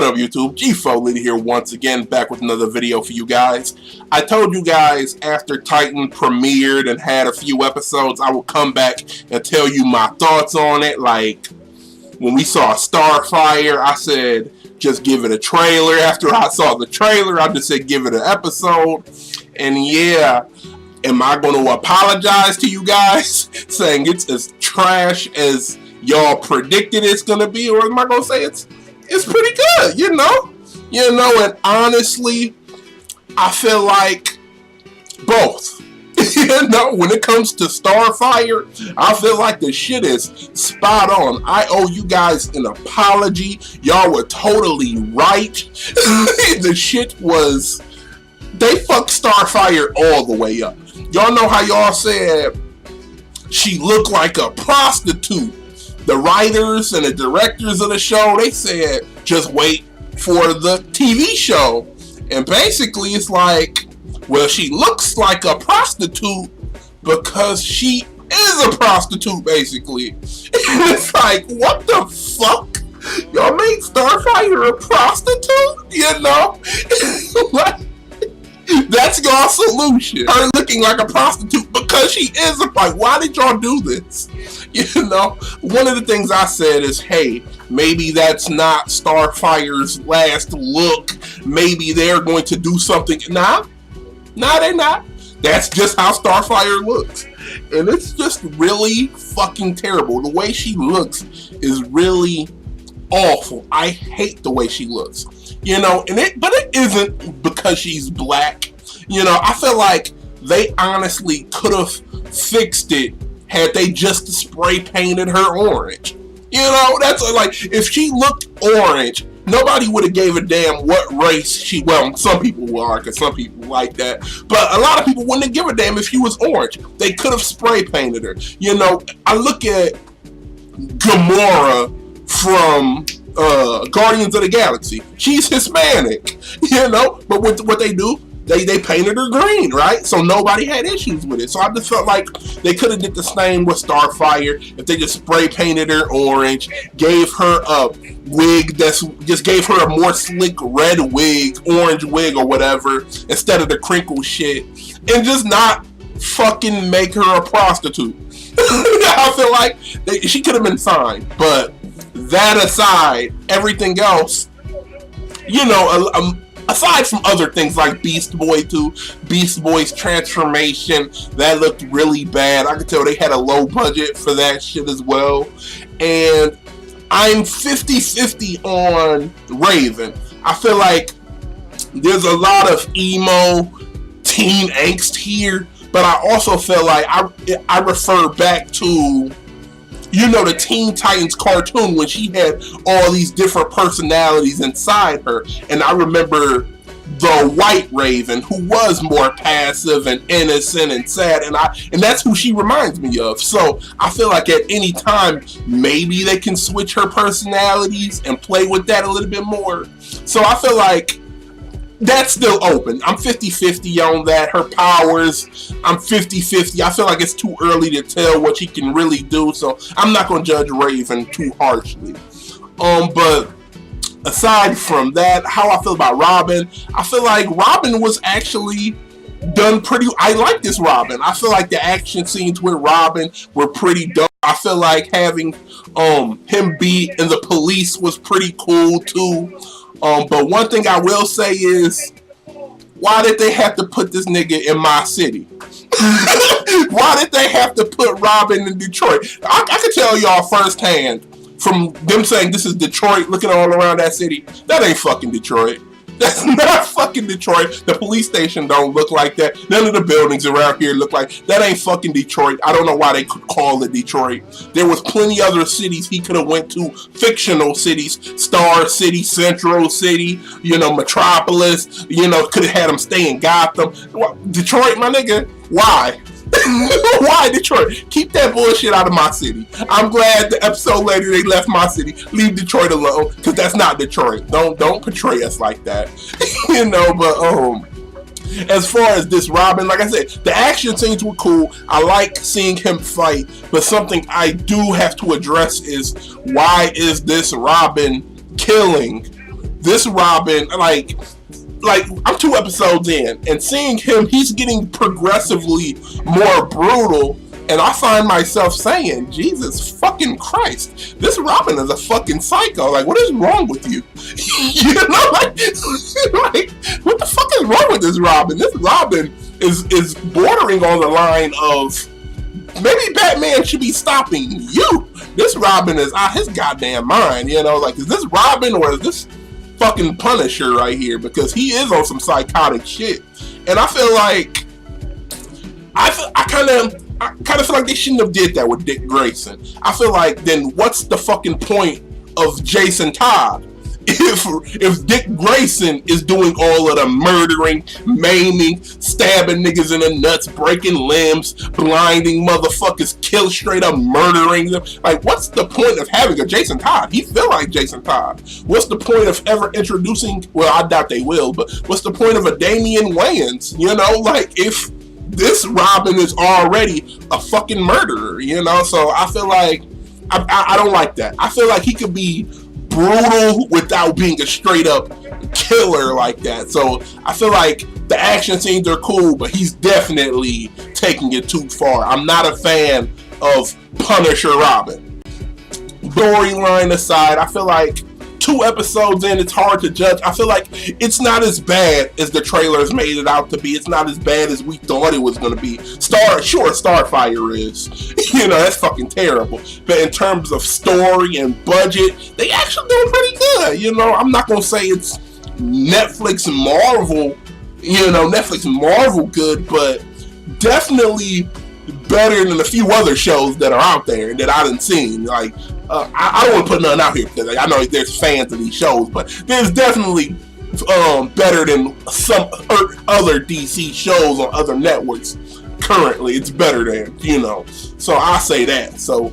up, YouTube? G-Foley here once again, back with another video for you guys. I told you guys after Titan premiered and had a few episodes, I would come back and tell you my thoughts on it. Like, when we saw Starfire, I said, just give it a trailer. After I saw the trailer, I just said, give it an episode. And yeah, am I going to apologize to you guys saying it's as trash as y'all predicted it's going to be? Or am I going to say it's pretty good, you know? And honestly, I feel like both. When it comes to Starfire, I feel like the shit is spot on. I owe you guys an apology. Y'all were totally right. The shit was... They fucked Starfire all the way up. Y'all know how y'all said she looked like a prostitute. The writers and the directors of the show, they said, just wait for the TV show. And basically, it's like, well, she looks like a prostitute because she is a prostitute, basically. And it's like, what the fuck? Y'all made Starfire a prostitute? That's y'all solution. Her looking like a prostitute because she is like, why did y'all do this? One of the things I said is, hey, maybe that's not Starfire's last look. Maybe they're going to do something. Nah, they're not. That's just how Starfire looks. And it's just really fucking terrible. The way she looks is really awful. I hate the way she looks. But it isn't because she's black. I feel like they honestly could have fixed it had they just spray painted her orange. That's like, if she looked orange, nobody would have gave a damn what race she, well, some people are, because some people like that, but a lot of people wouldn't have given a damn if she was orange. They could have spray painted her. I look at Gamora from Guardians of the Galaxy. She's Hispanic, but what they do, they painted her green, right? So nobody had issues with it. So I just felt like they could have did the same with Starfire if they just spray painted her orange, gave her a wig just gave her a more slick red wig, orange wig or whatever, instead of the crinkle shit, and just not fucking make her a prostitute. I feel like she could have been fine, but that aside, everything else, aside from other things like Beast Boy 2, Beast Boy's transformation, that looked really bad. I could tell they had a low budget for that shit as well. And I'm 50-50 on Raven. I feel like there's a lot of emo teen angst here, but I also feel like I refer back to the Teen Titans cartoon when she had all these different personalities inside her. And I remember the White Raven, who was more passive and innocent and sad, and that's who she reminds me of. So I feel like at any time, maybe they can switch her personalities and play with that a little bit more. So I feel like that's still open. I'm 50-50 on that. Her powers, I'm 50-50. I feel like it's too early to tell what she can really do, so I'm not going to judge Raven too harshly. But aside from that, how I feel about Robin, I feel like Robin was actually done pretty... I like this Robin. I feel like the action scenes with Robin were pretty dope. I feel like having him be in the police was pretty cool too. But one thing I will say is, why did they have to put this nigga in my city? Why did they have to put Robin in Detroit? I could tell y'all firsthand from them saying this is Detroit, looking all around that city, that ain't fucking Detroit. That's not fucking Detroit. The police station don't look like that. None of the buildings around here look like that. Ain't fucking Detroit. I don't know why they could call it Detroit. There was plenty other cities he could have went to, fictional cities, Star City, Central City, Metropolis, could have had him stay in Gotham. Detroit, my nigga, why? Why Detroit? Keep that bullshit out of my city. I'm glad the episode later they left my city. Leave Detroit alone, because that's not Detroit. Don't portray us like that. But as far as this Robin, like I said, the action scenes were cool. I like seeing him fight, but something I do have to address is, why is this Robin killing this Robin, like I'm 2 episodes in, and seeing him, he's getting progressively more brutal, and I find myself saying, Jesus fucking Christ, this Robin is a fucking psycho. Like, what is wrong with you? You know, like, what the fuck is wrong with this Robin? This Robin is bordering on the line of maybe Batman should be stopping you. This Robin is out his goddamn mind. You know, like, is this Robin or is this fucking Punisher right here? Because he is on some psychotic shit, and I feel like I kind of feel like they shouldn't have did that with Dick Grayson. I feel like, then what's the fucking point of Jason Todd if Dick Grayson is doing all of the murdering, maiming, stabbing niggas in the nuts, breaking limbs, blinding motherfuckers, kill straight up murdering them? Like, what's the point of having a Jason Todd? He feel like Jason Todd. What's the point of ever introducing, well, I doubt they will, but what's the point of a Damian Wayans? You know, like, if this Robin is already a fucking murderer, you know? So I feel like I don't like that. I feel like he could be brutal without being a straight up killer like that. So I feel like the action scenes are cool, but he's definitely taking it too far. I'm not a fan of Punisher Robin. Storyline aside, I feel like 2 episodes in, it's hard to judge. I feel like it's not as bad as the trailers made it out to be. It's not as bad as we thought it was going to be. Starfire is. You know, that's fucking terrible. But in terms of story and budget, they actually doing pretty good. You know, I'm not going to say it's Netflix Marvel, you know, Netflix Marvel good, but definitely better than a few other shows that are out there that I done seen. Like, I don't want to put nothing out here because, like, I know there's fans of these shows, but there's definitely better than some other DC shows on other networks. Currently, it's better than, you know. So I say that. So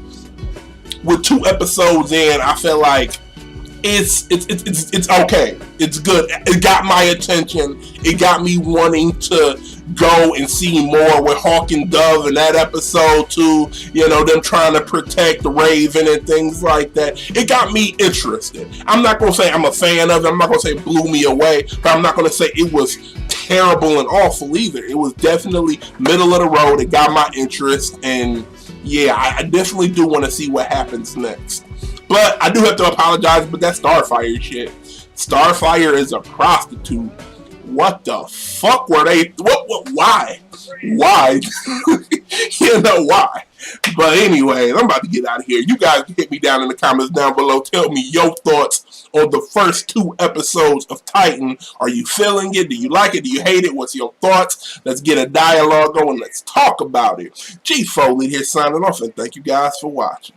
with 2 episodes in, I feel like it's okay. It's good. It got my attention. It got me wanting to go and see more with Hawk and Dove in that episode too. You know, them trying to protect Raven and things like that. It got me interested. I'm not going to say I'm a fan of it. I'm not going to say it blew me away, but I'm not going to say it was terrible and awful either. It was definitely middle of the road. It got my interest, and yeah, I definitely do want to see what happens next. But I do have to apologize, but that Starfire shit. Starfire is a prostitute. What the fuck were they? Why? Why? You know why? But anyway, I'm about to get out of here. You guys hit me down in the comments down below. Tell me your thoughts on the first 2 episodes of Titan. Are you feeling it? Do you like it? Do you hate it? What's your thoughts? Let's get a dialogue going. Let's talk about it. G Foley here signing off, and thank you guys for watching.